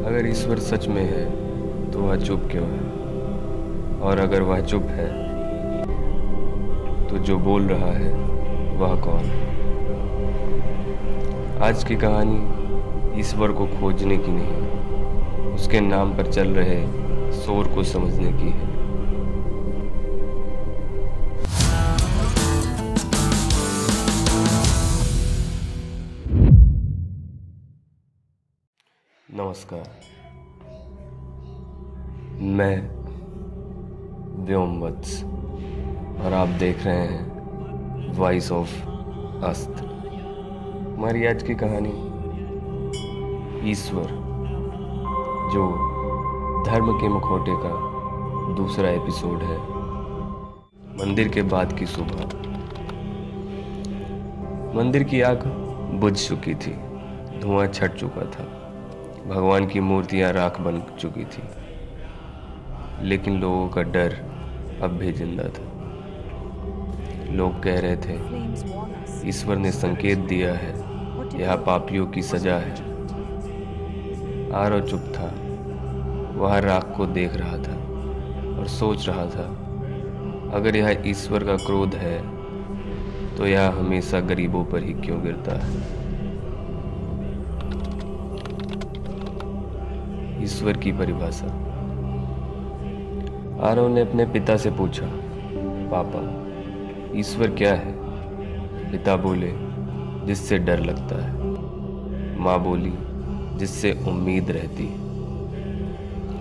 अगर ईश्वर सच में है तो वह चुप क्यों है? और अगर वह चुप है तो जो बोल रहा है वह कौन? आज की कहानी ईश्वर को खोजने की नहीं, उसके नाम पर चल रहे शोर को समझने की है। नमस्कार, मैं व्योमवत्स और आप देख रहे हैं वॉइस ऑफ अस्त्र। हमारी आज की कहानी ईश्वर, जो धर्म के मुखौटे का दूसरा एपिसोड है। मंदिर के बाद की सुबह। मंदिर की आग बुझ चुकी थी, धुआं छट चुका था, भगवान की मूर्तियां राख बन चुकी थी, लेकिन लोगों का डर अब भी जिंदा था। लोग कह रहे थे, ईश्वर ने संकेत दिया है, यह पापियों की सजा है। आरव चुप था, वह राख को देख रहा था और सोच रहा था, अगर यह ईश्वर का क्रोध है तो यह हमेशा गरीबों पर ही क्यों गिरता है? ईश्वर की परिभाषा। आरव ने अपने पिता से पूछा, पापा, ईश्वर क्या है? पिता बोले, जिससे डर लगता है। माँ बोली, जिससे उम्मीद रहती है।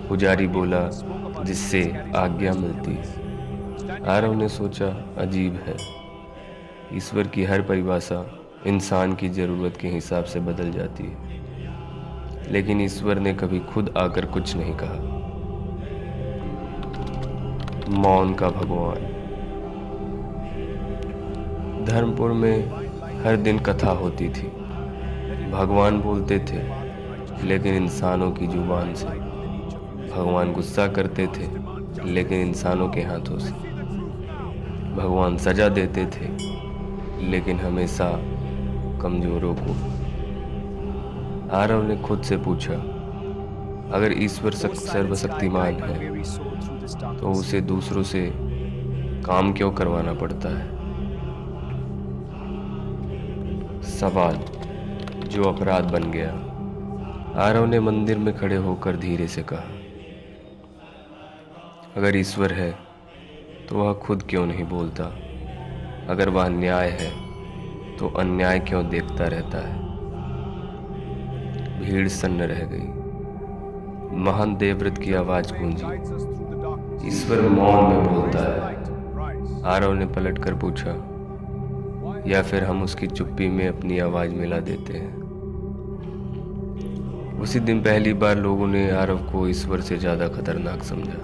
पुजारी बोला, जिससे आज्ञा मिलती है। आरव ने सोचा, अजीब है, ईश्वर की हर परिभाषा इंसान की ज़रूरत के हिसाब से बदल जाती है। लेकिन ईश्वर ने कभी खुद आकर कुछ नहीं कहा। मौन का भगवान। धर्मपुर में हर दिन कथा होती थी। भगवान बोलते थे, लेकिन इंसानों की जुबान से। भगवान गुस्सा करते थे, लेकिन इंसानों के हाथों से। भगवान सजा देते थे, लेकिन हमेशा कमजोरों को। आरव ने खुद से पूछा, अगर ईश्वर सर्वशक्तिमान है तो उसे दूसरों से काम क्यों करवाना पड़ता है? सवाल जो अपराध बन गया। आरव ने मंदिर में खड़े होकर धीरे से कहा, अगर ईश्वर है तो वह खुद क्यों नहीं बोलता? अगर वह न्याय है तो अन्याय क्यों देखता रहता है? भीड़ सन्न रह गई। महान देवव्रत की आवाज गूंजी, ईश्वर मौन में बोलता है। आरव ने पलटकर पूछा, या फिर हम उसकी चुप्पी में अपनी आवाज मिला देते हैं? उसी दिन पहली बार लोगों ने आरव को ईश्वर से ज्यादा खतरनाक समझा।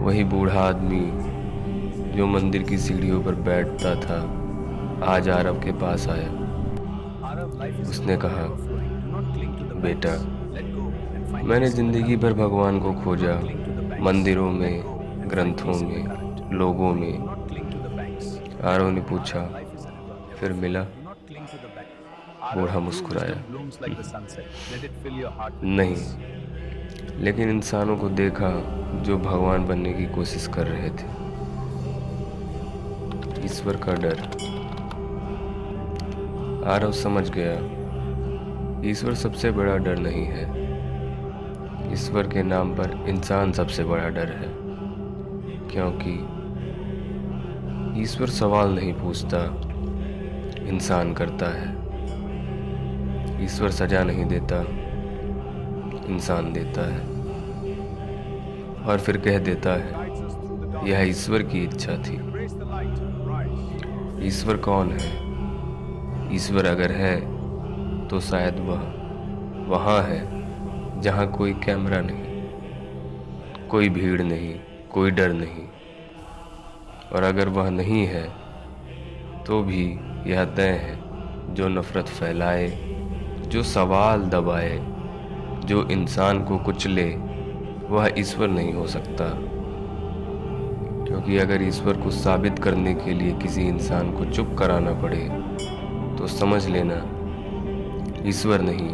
वही बूढ़ा आदमी जो मंदिर की सीढ़ियों पर बैठता था, आज आरव के पास आया। उसने कहा, बेटा, मैंने जिंदगी भर भगवान को खोजा, मंदिरों में, ग्रंथों में, लोगों में। आरव ने पूछा, फिर मिला? बूढ़ा मुस्कुराया, नहीं, लेकिन इंसानों को देखा जो भगवान बनने की कोशिश कर रहे थे। ईश्वर का डर। आरव समझ गया, ईश्वर सबसे बड़ा डर नहीं है। ईश्वर के नाम पर इंसान सबसे बड़ा डर है, क्योंकि ईश्वर सवाल नहीं पूछता, इंसान करता है। ईश्वर सजा नहीं देता, इंसान देता है, और फिर कह देता है, यह ईश्वर की इच्छा थी। ईश्वर कौन है? ईश्वर अगर है तो शायद वह वहाँ है जहाँ कोई कैमरा नहीं, कोई भीड़ नहीं, कोई डर नहीं। और अगर वह नहीं है तो भी यह तय है, जो नफरत फैलाए, जो सवाल दबाए, जो इंसान को कुचले, वह ईश्वर नहीं हो सकता। क्योंकि अगर ईश्वर को साबित करने के लिए किसी इंसान को चुप कराना पड़े तो समझ लेना, ईश्वर नहीं,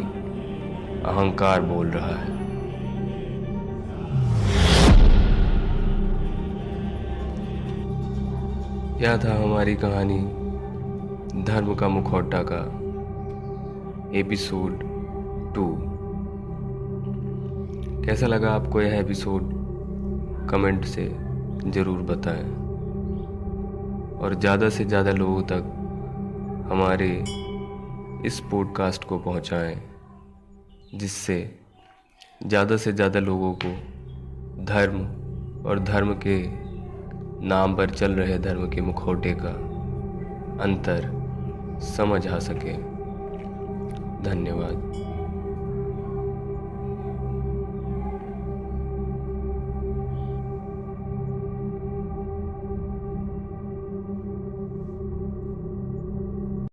अहंकार बोल रहा है। यह था हमारी कहानी धर्म का मुखौटा का एपिसोड 2। कैसा लगा आपको यह एपिसोड? कमेंट से ज़रूर बताएं और ज़्यादा से ज़्यादा लोगों तक हमारे इस पॉडकास्ट को पहुंचाएं, जिससे ज़्यादा से ज़्यादा लोगों को धर्म और धर्म के नाम पर चल रहे धर्म के मुखौटे का अंतर समझ आ सके। धन्यवाद।